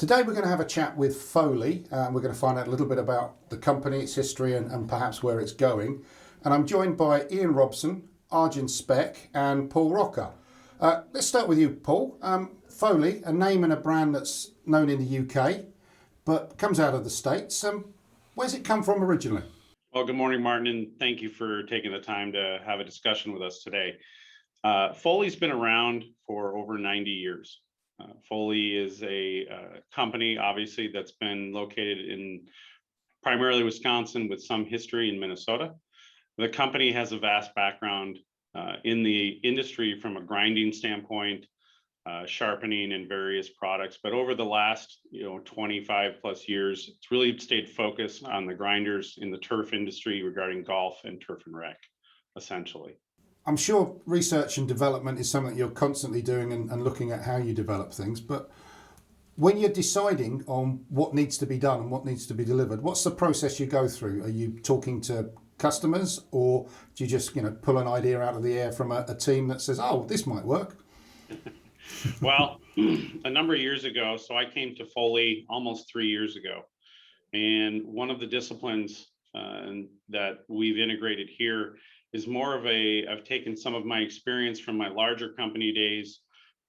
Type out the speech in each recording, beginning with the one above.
Today we're going to have a chat with Foley. We're going to find out a little bit about the company, its history and perhaps where it's going. And I'm joined by Robson, Arjen Spek and Paul Rauker. Let's start with you, Paul. Foley, a name and a brand that's known in the UK, but comes out of the States. Where's it come from originally? Well, good morning, Martin, and thank you for taking the time to have a discussion with us today. Foley's been around for over 90 years. Foley is a company, obviously, that's been located in primarily Wisconsin with some history in Minnesota. The company has a vast background in the industry from a grinding standpoint, sharpening and various products. But over the last 25 plus years, it's really stayed focused on the grinders in the turf industry regarding golf and turf and rec, essentially. I'm sure research and development is something you're constantly doing and looking at how you develop things. But when you're deciding on what needs to be done and what needs to be delivered, what's the process you go through? Are you talking to customers, or do you just pull an idea out of the air from a team that says, oh, this might work? Well, a number of years ago, so I came to Foley almost 3 years ago. And one of the disciplines that we've integrated here is more of I've taken some of my experience from my larger company days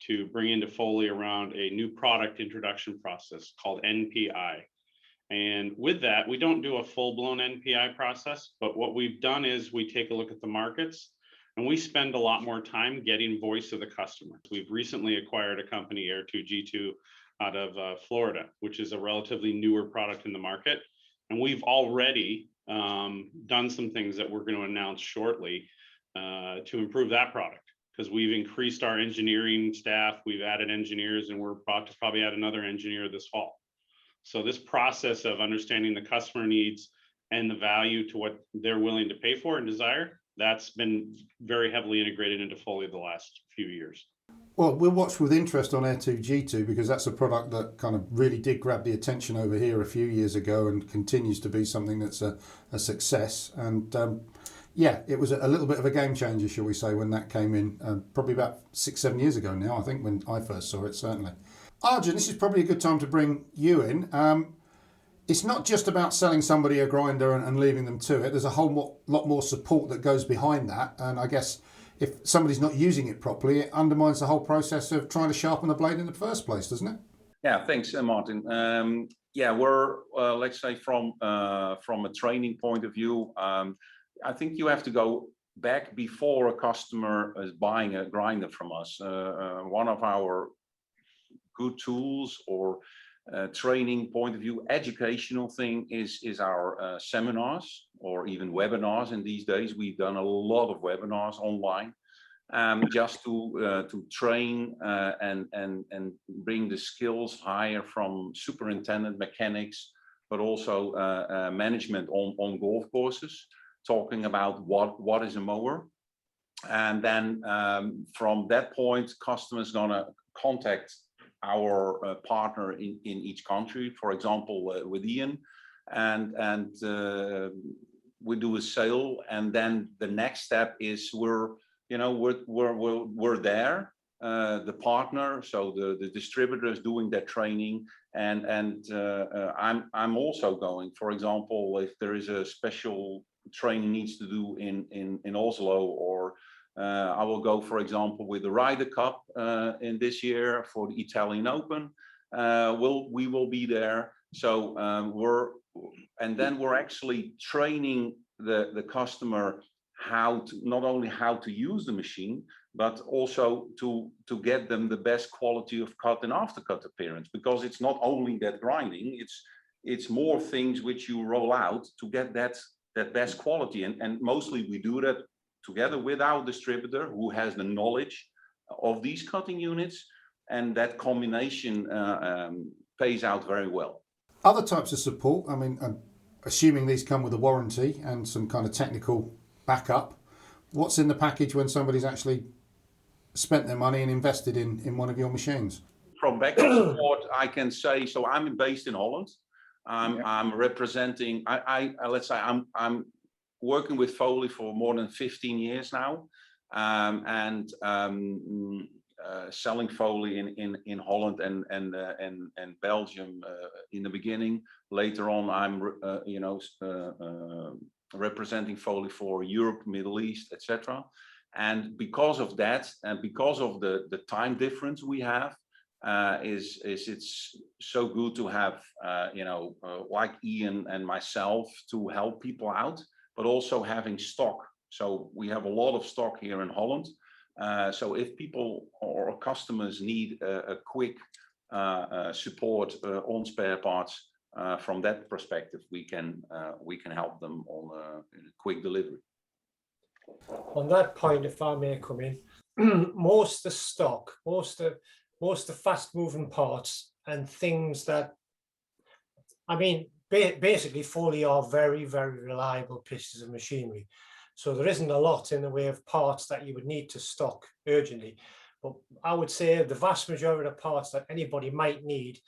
to bring into Foley around a new product introduction process called NPI. And with that, we don't do a full-blown NPI process, but what we've done is we take a look at the markets and we spend a lot more time getting voice of the customer. We've recently acquired a company, Air2G2, out of Florida, which is a relatively newer product in the market. And we've already done some things that we're going to announce shortly to improve that product, because we've increased our engineering staff, we've added engineers, and we're about to probably add another engineer this fall. So this process of understanding the customer needs and the value to what they're willing to pay for and desire, that's been very heavily integrated into Foley the last few years. Well, we'll watch with interest on Air2G2 because that's a product that kind of really did grab the attention over here a few years ago and continues to be something that's a success. And it was a little bit of a game changer, shall we say, when that came in, probably about 6-7 years ago now, I think, when I first saw it, certainly. Arjen, this is probably a good time to bring you in. It's not just about selling somebody a grinder and leaving them to it. There's a whole lot more support that goes behind that. And I guess if somebody's not using it properly, it undermines the whole process of trying to sharpen the blade in the first place, doesn't it? Yeah, thanks, Martin. We're let's say from a training point of view, I think you have to go back before a customer is buying a grinder from us. One of our good tools or training point of view, educational thing is our seminars or even webinars. In these days, we've done a lot of webinars online, just to train and bring the skills higher from superintendent mechanics, but also management on golf courses, talking about what is a mower. And then from that point, customers gonna contact our partner in each country, for example, with Ian, and we do a sale, and then the next step is we're there, the partner, so the distributor is doing that training, and I'm also going, for example, if there is a special training needs to do in Oslo, or I will go, for example, with the Ryder Cup in this year for the Italian Open. We will be there. So we're actually training the customer not only how to use the machine, but also to get them the best quality of cut and aftercut appearance, because it's not only that grinding, it's more things which you roll out to get that best quality, and mostly we do that together with our distributor, who has the knowledge of these cutting units, and that combination pays out very well. Other types of support, I mean, I'm assuming these come with a warranty and some kind of technical backup. What's in the package when somebody's actually spent their money and invested in one of your machines? From backup support, I can say, so I'm based in Holland. I'm representing, let's say I'm working with Foley for more than 15 years now. selling Foley in Holland and Belgium in the beginning. Later on, I'm representing Foley for Europe, Middle East, etc. And because of that, and because of the time difference we have, it's so good to have like Ian and myself to help people out, but also having stock. So we have a lot of stock here in Holland. So if people or customers need a quick support on spare parts, from that perspective, we can help them on a quick delivery. On that point, if I may come in, most of the stock, most of the fast-moving parts and things that, I mean, basically Foley are very, very reliable pieces of machinery. So there isn't a lot in the way of parts that you would need to stock urgently. But I would say the vast majority of parts that anybody might need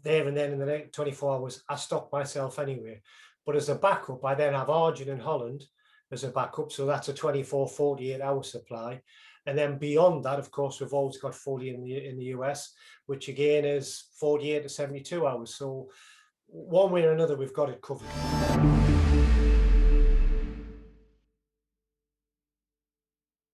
there and then in the next 24 hours, I stock myself anyway. But as a backup, I then have Arjen in Holland as a backup. So that's a 24, 48 hour supply. And then beyond that, of course, we've always got Foley in the US, which again is 48 to 72 hours. So one way or another, we've got it covered.